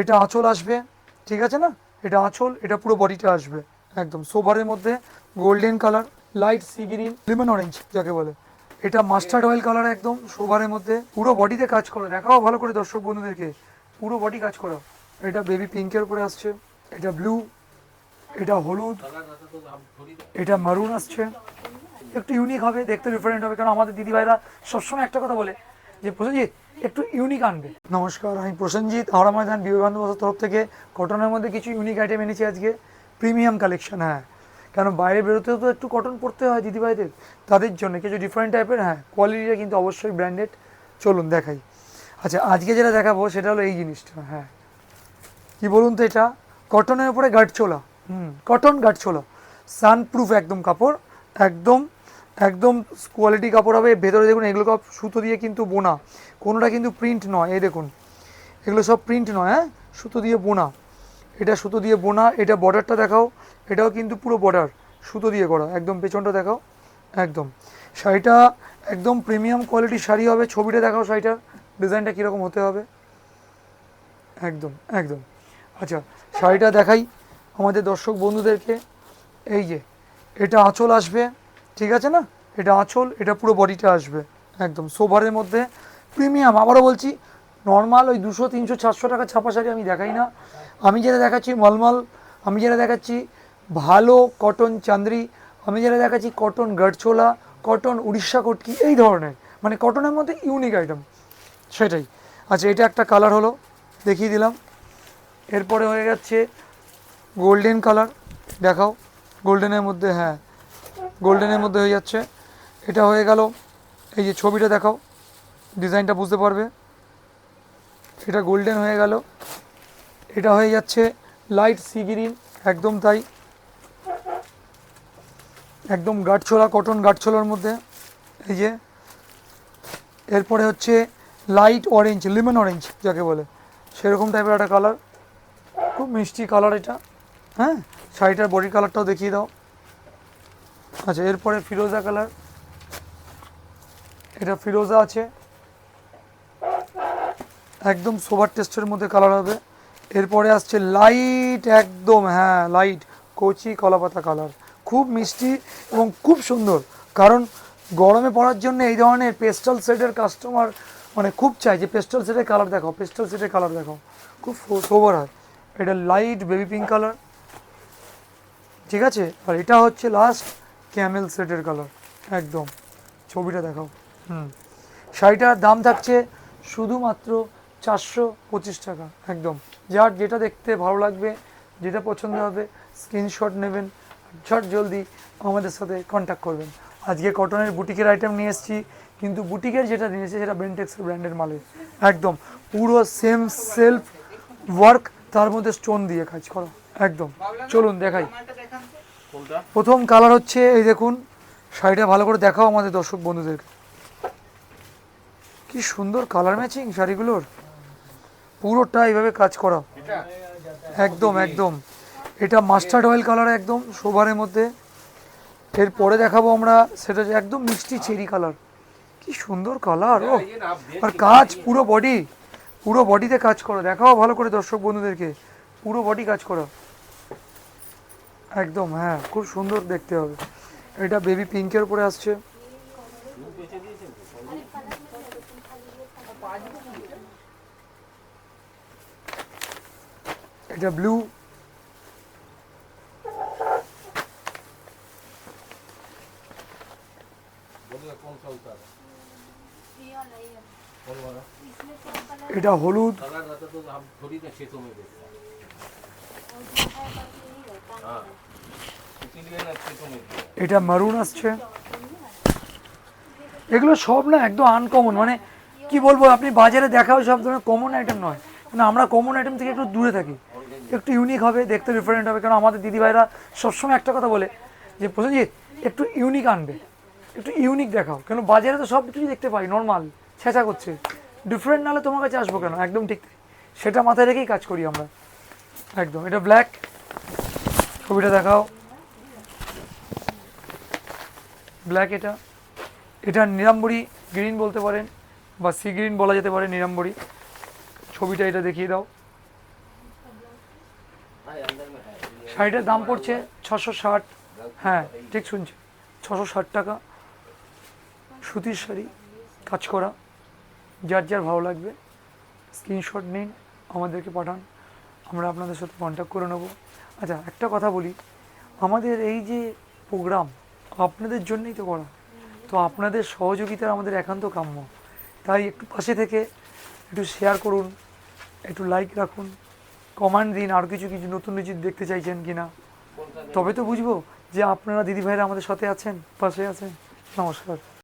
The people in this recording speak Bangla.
এটা আঁচল আসবে, ঠিক আছে না? এটা আঁচল, এটা পুরো বডিটা আসবে একদম সোভারের মধ্যে। Golden colour, light sea green, lemon orange যাকে বলে। এটা মাস্টার্ড অয়েল কালার, একদম সোভারের মধ্যে। পুরো বডিতে কাজ করো, দেখাও ভালো করে দর্শক বন্ধুদেরকে, পুরো বডি কাজ করো। এটা বেবি পিঙ্কের উপরে আসছে, এটা ব্লু, এটা হলুদ, এটা মারুন আসছে। একটু ইউনিক হবে, দেখতে ডিফারেন্ট হবে, কারণ আমাদের দিদিভাইরা সবসময় একটা কথা বলে যে প্রসেনজিৎ একটু ইউনিক আনবে। নমস্কার, আমি প্রসেনজিৎ, হাওড়া ময়দান বিবেকানন্দ বসুর তরফ থেকে কটনের মধ্যে কিছু ইউনিক আইটেম এনেছি আজকে, প্রিমিয়াম কালেকশন। হ্যাঁ, কারণ বাইরে বেরোতেও তো একটু কটন পরতে হয় দিদিভাইদের, তাদের জন্য কিছু ডিফারেন্ট টাইপের। হ্যাঁ, কোয়ালিটিটা কিন্তু অবশ্যই ব্র্যান্ডেড। চলুন দেখাই। আচ্ছা, আজকে যেটা দেখাবো সেটা হলো এই জিনিসটা। হ্যাঁ, কি বলুন তো, এটা কটনের উপরে গাঢ়ছোলা। কটন গাঢ়ছোলা, সানপ্রুফ একদম কাপড়, একদম একদম কোয়ালিটি কাপড় হবে। ভেতরে দেখুন, এগুলো সব সুতো দিয়ে কিন্তু বোনা, কোনোটা কিন্তু প্রিন্ট নয়। এই দেখুন, এগুলো সব প্রিন্ট নয়, হ্যাঁ, সুতো দিয়ে বোনা। এটা সুতো দিয়ে বোনা। এটা বর্ডারটা দেখাও, এটাও কিন্তু পুরো বর্ডার সুতো দিয়ে করা। একদম পেছনটা দেখাও, একদম। শাড়িটা একদম প্রিমিয়াম কোয়ালিটির শাড়ি হবে। ছবিটা দেখাও, শাড়িটার ডিজাইনটা কীরকম হতে হবে, একদম একদম। আচ্ছা, শাড়িটা দেখাই আমাদের দর্শক বন্ধুদেরকে। এই যে, এটা আঁচল আসবে, ঠিক আছে না? এটা আঁচল, এটা পুরো বডিটা আসবে একদম সোভারের মধ্যে। প্রিমিয়াম, আবারও বলছি, নর্মাল ওই 200, 300, 400 টাকা ছাপা শাড়ি আমি দেখাই না। আমি যেটা দেখাচ্ছি মলমল, আমি যেটা দেখাচ্ছি ভালো কটন চান্দ্রি, আমি যেটা দেখাচ্ছি কটন গাঢ়ছোলা, কটন উড়িষ্যা কটকি, এই ধরনের মানে কটনের মধ্যে ইউনিক আইটেম, সেটাই। আচ্ছা, এটা একটা কালার হলো, দেখিয়ে দিলাম। এরপরে হয়ে যাচ্ছে গোল্ডেন কালার, দেখাও। গোল্ডেনের মধ্যে, হ্যাঁ, গোল্ডেনের মধ্যে হয়ে যাচ্ছে। এটা হয়ে গেল, এই যে ছবিটা দেখাও, ডিজাইনটা বুঝতে পারবে। এটা গোল্ডেন হয়ে গেল। এটা হয়ে যাচ্ছে লাইট সি গ্রিন, একদম তাই, একদম গাঢ়ছোলা, কটন গাঢ়ছোলার মধ্যে। এই যে, এরপরে হচ্ছে লাইট অরেঞ্জ, লেমন অরেঞ্জ যাকে বলে, সেরকম টাইপের একটা কালার, খুব মিষ্টি কালার এটা। হ্যাঁ, শাড়িটার বডি কালারটাও দেখিয়ে দাও। আচ্ছা, এরপরে ফিরোজা কালার, এটা ফিরোজা আছে, একদম সোবার টেস্টের মধ্যে কালার হবে। এরপরে আসছে লাইট, একদম, হ্যাঁ, লাইট কচি কলাপাতা কালার, খুব মিষ্টি এবং খুব সুন্দর। কারণ গরমে পড়ার জন্য এই ধরনের পেস্টাল সেটের কাস্টমার মানে খুব চাই যে পেস্টাল সেটের কালার দেখাও, পেস্টাল সেটের কালার দেখাও, খুব সোবার হয়। এটা লাইট বেবি পিঙ্ক কালার, ঠিক আছে। আর এটা হচ্ছে লাস্ট ক্যামেল সেটের কালার, একদম। ছবিটা দেখাও। শাড়িটার দাম থাকছে শুধুমাত্র 425 টাকা, একদম। যার যেটা দেখতে ভালো লাগবে, যেটা পছন্দ হবে, স্ক্রিনশট নেবেন, ঝট জলদি আমাদের সাথে কন্ট্যাক্ট করবেন। আজকে কটনের বুটিকের আইটেম নিয়ে এসেছি, কিন্তু বুটিকের যেটা নিয়েছে সেটা বেন্টেক্সের ব্র্যান্ডের মালে, একদম পুরো সেম সেলফ ওয়ার্ক, তার মধ্যে স্টোন দিয়ে কাজ করা, একদম। চলুন দেখাই। প্রথম কালার হচ্ছে, এই দেখুন, শাড়িটা ভালো করে দেখাও আমাদের দর্শক বন্ধুদেরকে। কি সুন্দর কালার ম্যাচিং শাড়িগুলোর, পুরোটা এইভাবে কাজ করা, একদম একদম। এটা মাস্টার্ড অয়েল কালার, একদম সোভারের মধ্যে। এরপরে দেখাবো আমরা, সেটা হচ্ছে একদম মিষ্টি চেরি কালার, কি সুন্দর কালার। ও, আর কাজ পুরো বডি, পুরো বডিতে কাজ করো, দেখাও ভালো করে দর্শক বন্ধুদেরকে, পুরো বডি কাজ করো, একদম। হ্যাঁ, খুব সুন্দর দেখতে হবে। এটা বেবি পিঙ্কের উপরে আসছে, এটা ব্লু, এটা হলুদ, এটা মারুন আসছে। এগুলো সব না একদম আনকমন, মানে কি বলবো, আপনি বাজারে দেখাও সব ধরনের কমন আইটেম নয়, মানে আমরা কমন আইটেম থেকে একটু দূরে থাকি। একটু ইউনিক হবে, দেখতে ডিফারেন্ট হবে, কারণ আমাদের দিদিভাইরা সবসময় একটা কথা বলে যে প্রসেনজিৎ একটু ইউনিক আনবে, একটু ইউনিক দেখাও, কেন বাজারে তো সব কিছুই দেখতে পাই নর্মাল, ছেঁচা করছে, ডিফারেন্ট নাহলে তোমার কাছে আসবো কেন, একদম ঠিক সেটা মাথায় রেখেই কাজ করি আমরা, একদম। এটা ব্ল্যাক, ছবিটা দেখাও, ব্ল্যাক। এটা এটা নিরাম্বরী গ্রিন বলতে পারেন, বা সি গ্রিন বলা যেতে পারে, নিরাম্বরী। ছবিটা এটা দেখিয়ে দাও, শাড়িটার দাম পড়ছে 660, হ্যাঁ ঠিক শুনছি, 660 টাকা। সুতির শাড়ি, কাজ করা, যার যার ভালো লাগবে স্ক্রিনশট নিন, আমাদেরকে পাঠান, আমরা আপনাদের সাথে কন্ট্যাক্ট করে নেব। আচ্ছা একটা কথা বলি, আমাদের এই যে প্রোগ্রাম আপনাদের জন্যই তো করা, তো আপনাদের সহযোগিতার আমাদের একান্ত কাম্য। তাই একটু পাশে থেকে একটু শেয়ার করুন, একটু লাইক রাখুন, কমেন্ট দিন আর কিছু কিছু নতুন কিছু দেখতে চাইছেন কিনা, তবে তো বুঝবো যে আপনারা দিদিভাইরা আমাদের সাথে আছেন, পাশে আছেন। নমস্কার।